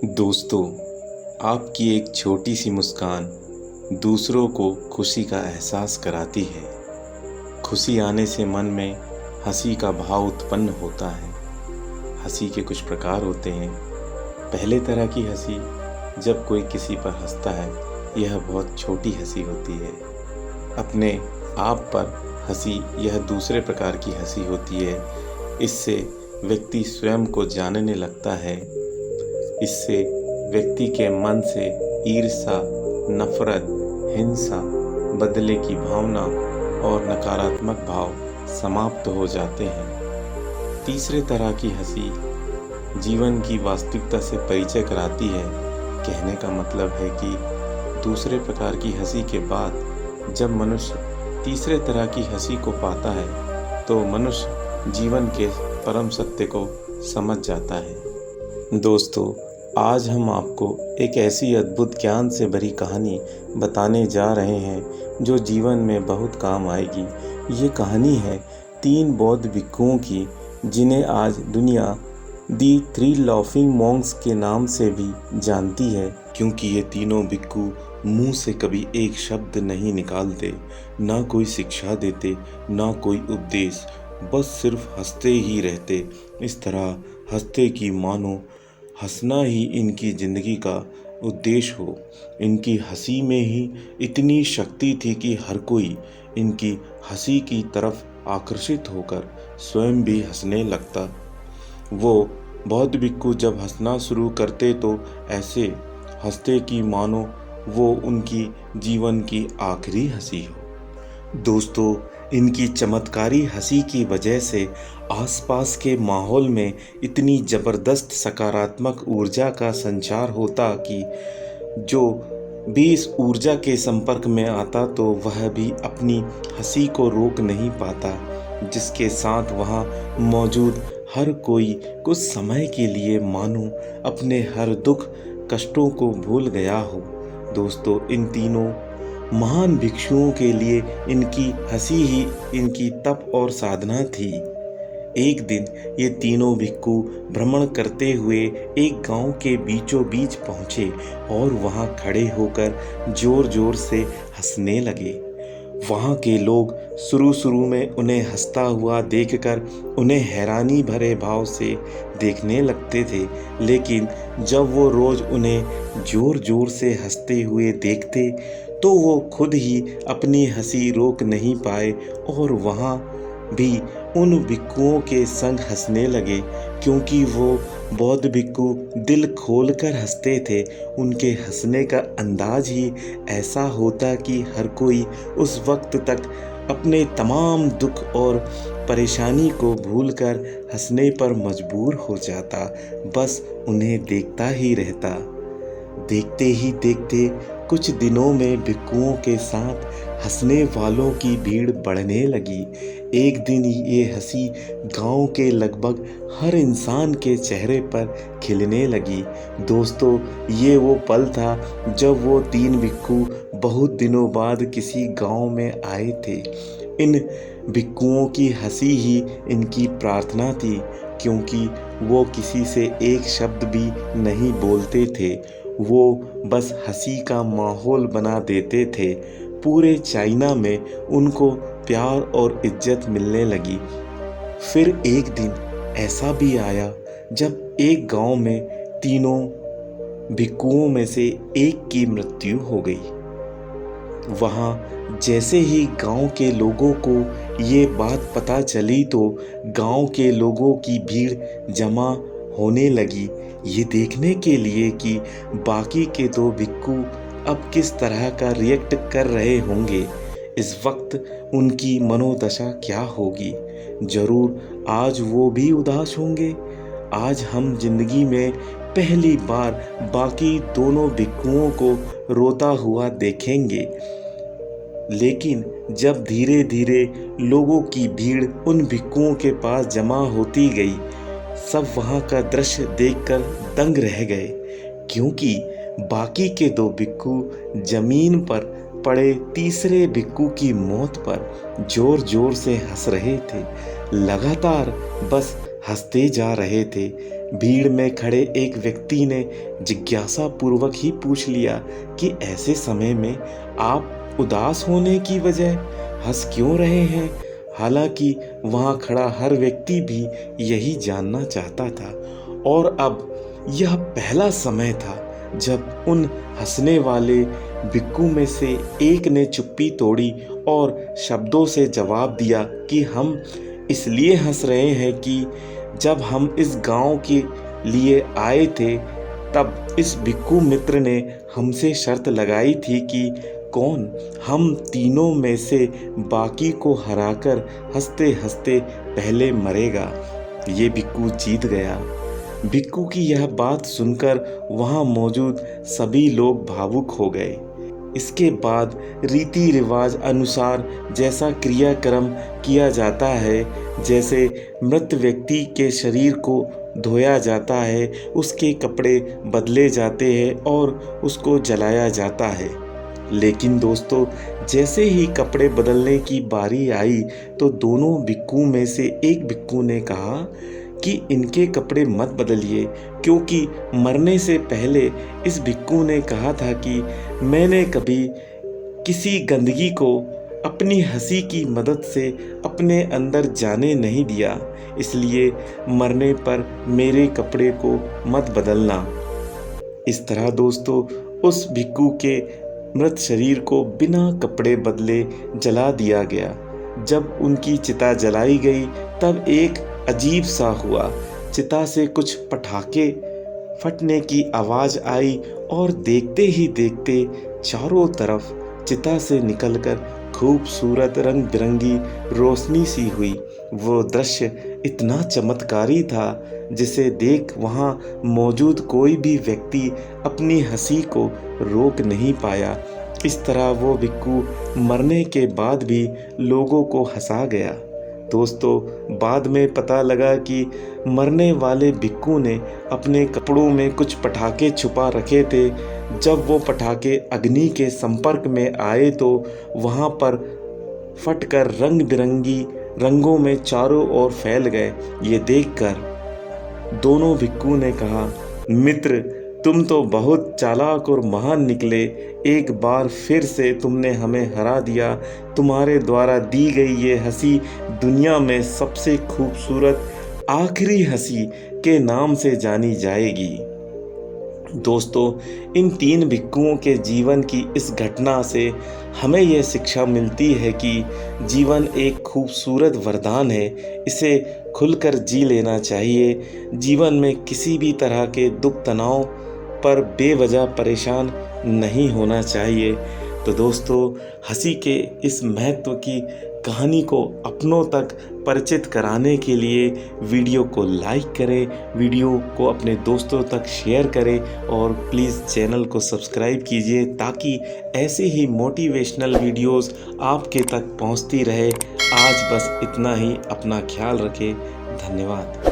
दोस्तों, आपकी एक छोटी सी मुस्कान दूसरों को खुशी का एहसास कराती है। खुशी आने से मन में हंसी का भाव उत्पन्न होता है। हंसी के कुछ प्रकार होते हैं। पहले तरह की हंसी जब कोई किसी पर हंसता है, यह बहुत छोटी हंसी होती है। अपने आप पर हंसी यह दूसरे प्रकार की हंसी होती है। इससे व्यक्ति स्वयं को जानने लगता है। इससे व्यक्ति के मन से ईर्ष्या, नफरत, हिंसा, बदले की भावना और नकारात्मक भाव समाप्त हो जाते हैं। तीसरे तरह की हंसी जीवन की वास्तविकता से परिचय कराती है। कहने का मतलब है कि दूसरे प्रकार की हंसी के बाद जब मनुष्य तीसरे तरह की हंसी को पाता है, तो मनुष्य जीवन के परम सत्य को समझ जाता है। दोस्तों, आज हम आपको एक ऐसी अद्भुत ज्ञान से भरी कहानी बताने जा रहे हैं जो जीवन में बहुत काम आएगी। ये कहानी है 3 बौद्ध भिक्षुओं की, जिन्हें आज दुनिया दी 3 लाफिंग मॉन्क्स के नाम से भी जानती है, क्योंकि ये तीनों भिक्षु मुंह से कभी एक शब्द नहीं निकालते, ना कोई शिक्षा देते, ना कोई उपदेश, बस सिर्फ हंसते ही रहते। इस तरह हंसते कि मानो हंसना ही इनकी ज़िंदगी का उद्देश्य हो। इनकी हंसी में ही इतनी शक्ति थी कि हर कोई इनकी हंसी की तरफ आकर्षित होकर स्वयं भी हंसने लगता। वो बौद्ध भिक्षु जब हंसना शुरू करते तो ऐसे हंसते कि मानो वो उनकी जीवन की आखिरी हंसी हो। दोस्तों, इनकी चमत्कारी हंसी की वजह से आसपास के माहौल में इतनी ज़बरदस्त सकारात्मक ऊर्जा का संचार होता कि जो भी इस ऊर्जा के संपर्क में आता तो वह भी अपनी हंसी को रोक नहीं पाता, जिसके साथ वहाँ मौजूद हर कोई कुछ समय के लिए मानो अपने हर दुख कष्टों को भूल गया हो। दोस्तों, इन तीनों महान भिक्षुओं के लिए इनकी हंसी ही इनकी तप और साधना थी। एक दिन ये तीनों भिक्षु भ्रमण करते हुए एक गांव के बीचों बीच पहुंचे और वहां खड़े होकर जोर जोर से हंसने लगे। वहां के लोग शुरू में उन्हें हंसता हुआ देखकर उन्हें हैरानी भरे भाव से देखने लगते थे, लेकिन जब वो रोज उन्हें जोर जोर से हंसते हुए देखते तो वो खुद ही अपनी हंसी रोक नहीं पाए और वहाँ भी उन भिक्षुओं के संग हंसने लगे, क्योंकि वो बौद्ध भिक्षु दिल खोलकर हंसते थे। उनके हंसने का अंदाज ही ऐसा होता कि हर कोई उस वक्त तक अपने तमाम दुख और परेशानी को भूलकर हंसने पर मजबूर हो जाता, बस उन्हें देखता ही रहता। देखते ही देखते कुछ दिनों में भिक्षुओं के साथ हंसने वालों की भीड़ बढ़ने लगी। एक दिन ये हंसी गांव के लगभग हर इंसान के चेहरे पर खिलने लगी। दोस्तों, ये वो पल था जब वो 3 भिक्षु बहुत दिनों बाद किसी गांव में आए थे। इन भिक्षुओं की हंसी ही इनकी प्रार्थना थी, क्योंकि वो किसी से एक शब्द भी नहीं बोलते थे। वो बस हंसी का माहौल बना देते थे। पूरे चाइना में उनको प्यार और इज्जत मिलने लगी। फिर एक दिन ऐसा भी आया जब एक गांव में तीनों भिक्षुओं में से एक की मृत्यु हो गई। वहाँ जैसे ही गांव के लोगों को ये बात पता चली तो गांव के लोगों की भीड़ जमा होने लगी, ये देखने के लिए कि बाकी के 2 भिक्षु अब किस तरह का रिएक्ट कर रहे होंगे। इस वक्त उनकी मनोदशा क्या होगी। जरूर आज वो भी उदास होंगे। आज हम जिंदगी में पहली बार बाकी दोनों भिक्षुओं को रोता हुआ देखेंगे। लेकिन जब धीरे धीरे लोगों की भीड़ उन भिक्षुओं के पास जमा होती गई, सब वहाँ का दृश्य देखकर दंग रह गए, क्योंकि बाकी के 2 भिक्षु जमीन पर पड़े तीसरे भिक्षु की मौत पर जोर जोर से हंस रहे थे। लगातार बस हंसते जा रहे थे। भीड़ में खड़े एक व्यक्ति ने जिज्ञासा पूर्वक ही पूछ लिया कि ऐसे समय में आप उदास होने की वजह हंस क्यों रहे हैं। हालांकि वहां खड़ा हर व्यक्ति भी यही जानना चाहता था और अब यह पहला समय था जब उन हंसने वाले भिक्खू में से एक ने चुप्पी तोड़ी और शब्दों से जवाब दिया कि हम इसलिए हंस रहे हैं कि जब हम इस गांव के लिए आए थे तब इस भिक्खू मित्र ने हमसे शर्त लगाई थी कि कौन हम तीनों में से बाकी को हराकर हंसते हंसते पहले मरेगा, ये भिक्खू जीत गया। भिक्खू की यह बात सुनकर वहां मौजूद सभी लोग भावुक हो गए। इसके बाद रीति रिवाज अनुसार जैसा क्रियाक्रम किया जाता है, जैसे मृत व्यक्ति के शरीर को धोया जाता है, उसके कपड़े बदले जाते हैं और उसको जलाया जाता है। लेकिन दोस्तों, जैसे ही कपड़े बदलने की बारी आई तो दोनों भिक्खू में से एक भिक्खू ने कहा कि इनके कपड़े मत बदलिए, क्योंकि मरने से पहले इस भिक्खू ने कहा था कि मैंने कभी किसी गंदगी को अपनी हंसी की मदद से अपने अंदर जाने नहीं दिया, इसलिए मरने पर मेरे कपड़े को मत बदलना। इस तरह दोस्तों, उस भिक्खू के मृत शरीर को बिना कपड़े बदले जला दिया गया। जब उनकी चिता जलाई गई तब एक अजीब सा हुआ। चिता से कुछ पटाखे फटने की आवाज़ आई और देखते ही देखते चारों तरफ चिता से निकलकर खूबसूरत रंग बिरंगी रोशनी सी हुई। वो दृश्य इतना चमत्कारी था जिसे देख वहाँ मौजूद कोई भी व्यक्ति अपनी हंसी को रोक नहीं पाया। इस तरह वो भिक्खू मरने के बाद भी लोगों को हंसा गया। दोस्तों, बाद में पता लगा कि मरने वाले भिक्खू ने अपने कपड़ों में कुछ पटाखे छुपा रखे थे। जब वो पटाखे अग्नि के संपर्क में आए तो वहाँ पर फटकर रंग बिरंगी रंगों में चारों ओर फैल गए। ये देखकर दोनों भिक्खू ने कहा, मित्र, तुम तो बहुत चालाक और महान निकले। एक बार फिर से तुमने हमें हरा दिया। तुम्हारे द्वारा दी गई ये हंसी दुनिया में सबसे खूबसूरत आखिरी हंसी के नाम से जानी जाएगी। दोस्तों, इन तीन भिक्खुओं के जीवन की इस घटना से हमें यह शिक्षा मिलती है कि जीवन एक खूबसूरत वरदान है, इसे खुलकर जी लेना चाहिए। जीवन में किसी भी तरह के दुख तनाव पर बेवजह परेशान नहीं होना चाहिए। तो दोस्तों, हंसी के इस महत्व की कहानी को अपनों तक परिचित कराने के लिए वीडियो को लाइक करें, वीडियो को अपने दोस्तों तक शेयर करें और प्लीज़ चैनल को सब्सक्राइब कीजिए ताकि ऐसे ही मोटिवेशनल वीडियोस आपके तक पहुंचती रहे। आज बस इतना ही। अपना ख्याल रखें। धन्यवाद।